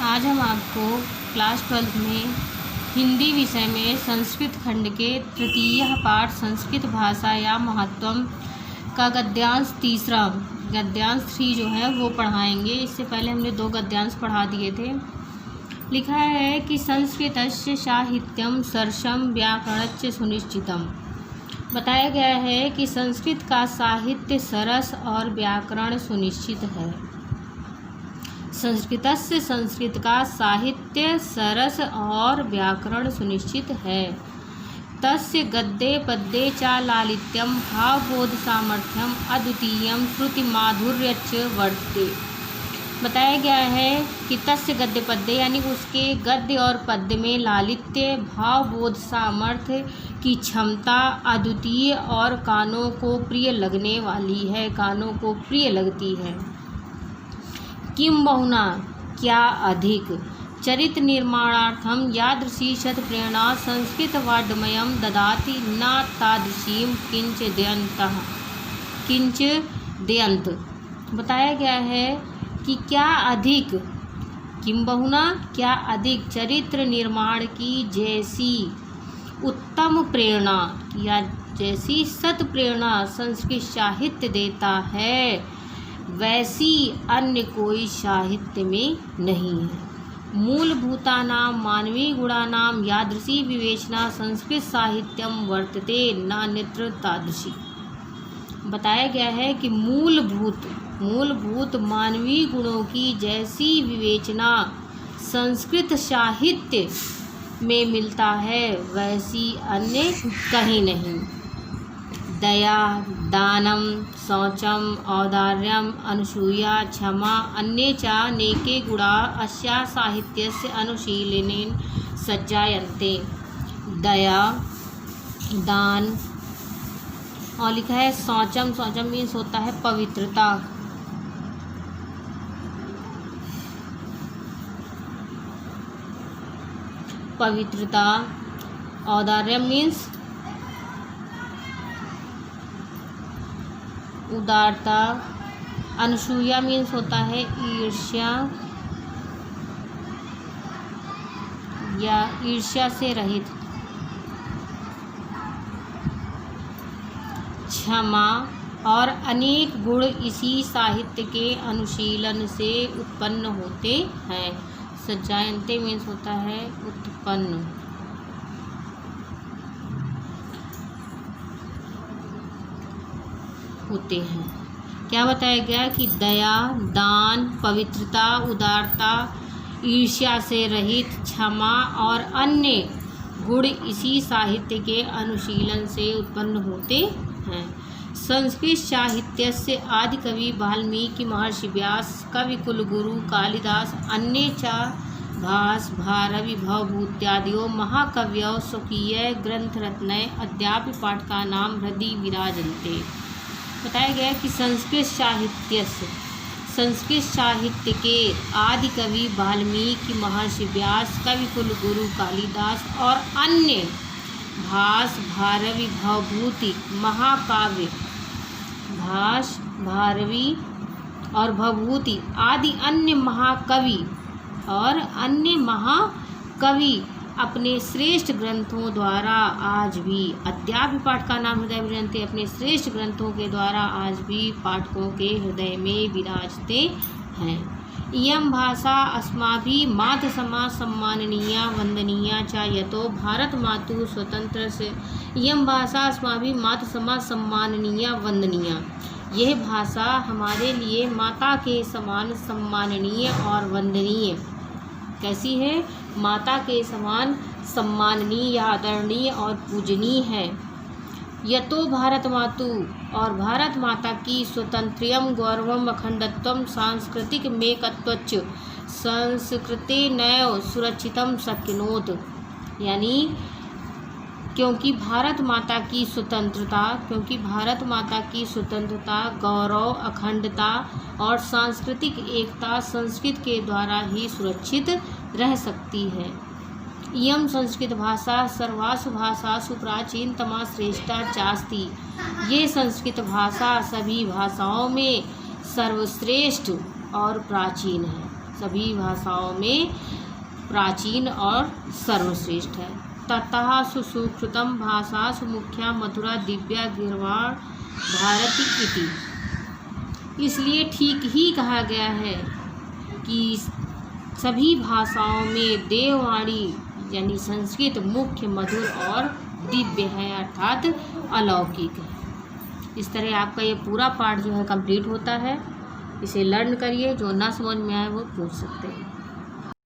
आज हम आपको क्लास 12 में हिंदी विषय में संस्कृत खंड के तृतीय पाठ संस्कृत भाषा या महत्वम का गद्यांश तीसरा गद्यांश 3 जो है वो पढ़ाएंगे। इससे पहले हमने 2 गद्यांश पढ़ा दिए थे। लिखा है कि संस्कृतस्य साहित्यम सरसम व्याकरणस्य सुनिश्चितम। बताया गया है कि संस्कृत का साहित्य सरस और व्याकरण सुनिश्चित है। संस्कृतस्य संस्कृत का साहित्य सरस और व्याकरण सुनिश्चित है। तस्य गद्ये पद्ये च लालित्यम भावबोध सामर्थ्यम अद्वितीयम श्रुति माधुर्यच्च वर्तते। बताया गया है कि तस्य गद्य पद्य यानी उसके गद्य और पद्य में लालित्य भावबोध सामर्थ्य की क्षमता अद्वितीय और कानों को प्रिय लगने वाली है, कानों को प्रिय लगती है। किम बहुना क्या अधिक चरित्र निर्माणार्थम यादृशी शत प्रेरणा संस्कृत वाड्मयम ददाति न तादृशीम किंच दयंत। बताया गया है कि क्या अधिक किम बहुना क्या अधिक चरित्र निर्माण की जैसी उत्तम प्रेरणा या जैसी सत प्रेरणा संस्कृत साहित्य देता है वैसी अन्य कोई साहित्य में नहीं है। मूलभूतानां मानवीय गुणानां यादृशी विवेचना संस्कृत साहित्यम वर्तते नान्यत्र तादृशी। बताया गया है कि मूलभूत मानवीय गुणों की जैसी विवेचना संस्कृत साहित्य में मिलता है वैसी अन्य कहीं नहीं। दया दानम शौचम औदार्यम अनसूया क्षमा अन्ये च नेके गुणा अस्या साहित्यस्य अनुशीलनेन सज्जायन्ते। दया दान और लिखा है शौचम। शौचम मीन्स होता है पवित्रता। पवित्रता। औदार्य मीन्स उदारता। अनसूया मीन्स होता है ईर्ष्या या ईर्ष्या से रहित। क्षमा और अनेक गुण इसी साहित्य के अनुशीलन से उत्पन्न होते हैं। सज्जायन्ते मीन्स होता है उत्पन्न। होते हैं। क्या बताया गया कि दया दान पवित्रता उदारता ईर्ष्या से रहित क्षमा और अन्य गुण इसी साहित्य के अनुशीलन से उत्पन्न होते हैं। संस्कृत साहित्य से आदि कवि वाल्मीकि महर्षि व्यास कवि कुलगुरु कालिदास अन्य च भास भारवि भवभूत्यादियों महाकव्यों स्वकीय ग्रंथ रत्नय अद्यापि पाठकानां हृदि विराजन्ते। बताया गया कि संस्कृत साहित्य के आदि कवि वाल्मीकि महर्षि व्यास कवि कुलगुरु कालिदास और अन्य भास भारवि भवभूति महाकाव्य भास भारवी और भवभूति आदि अन्य महाकवि अपने श्रेष्ठ ग्रंथों द्वारा आज भी अद्यापि पाठकानां हृदय विराजन्ते अपने श्रेष्ठ ग्रंथों के द्वारा आज भी पाठकों के हृदय में विराजते हैं। इयं भाषा अस्माभिः मातृसमा सम्माननीया वंदनीया च यतो भारत मातुः स्वतंत्रस्य। इयं भाषा अस्माभिः मातृसमा सम्माननीया वंदनीया। यह भाषा हमारे लिए माता के समान सम्माननीय और वंदनीय। कैसी है? माता के समान सम्माननीय आदरणीय और पूजनीय है। यतो भारत मातु और भारत माता की स्वतंत्र्यम गौरवम अखंडत्वम सांस्कृतिक मेकत्वच्च संस्कृते नैव सुरक्षितम शक्नोत। यानी क्योंकि भारत माता की स्वतंत्रता गौरव अखंडता और सांस्कृतिक एकता संस्कृत के द्वारा ही सुरक्षित रह सकती है। इयं संस्कृत भाषा सर्वासु भाषासु प्राचीनतमा श्रेष्ठा चास्ति। ये संस्कृत भाषा सभी भाषाओं में सर्वश्रेष्ठ और प्राचीन है। सभी भाषाओं में प्राचीन और सर्वश्रेष्ठ है। ततः सुश्रुतम भाषासु मुख्या मधुरा दिव्या गीर्वाण भारती इति। इसलिए ठीक ही कहा गया है कि सभी भाषाओं में देववाणी यानी संस्कृत मुख्य, मधुर और दिव्य है, अर्थात अलौकिक है। इस तरह आपका ये पूरा पाठ जो है कंप्लीट होता है। इसे लर्न करिए, जो ना समझ में आए वो पूछ सकते हैं।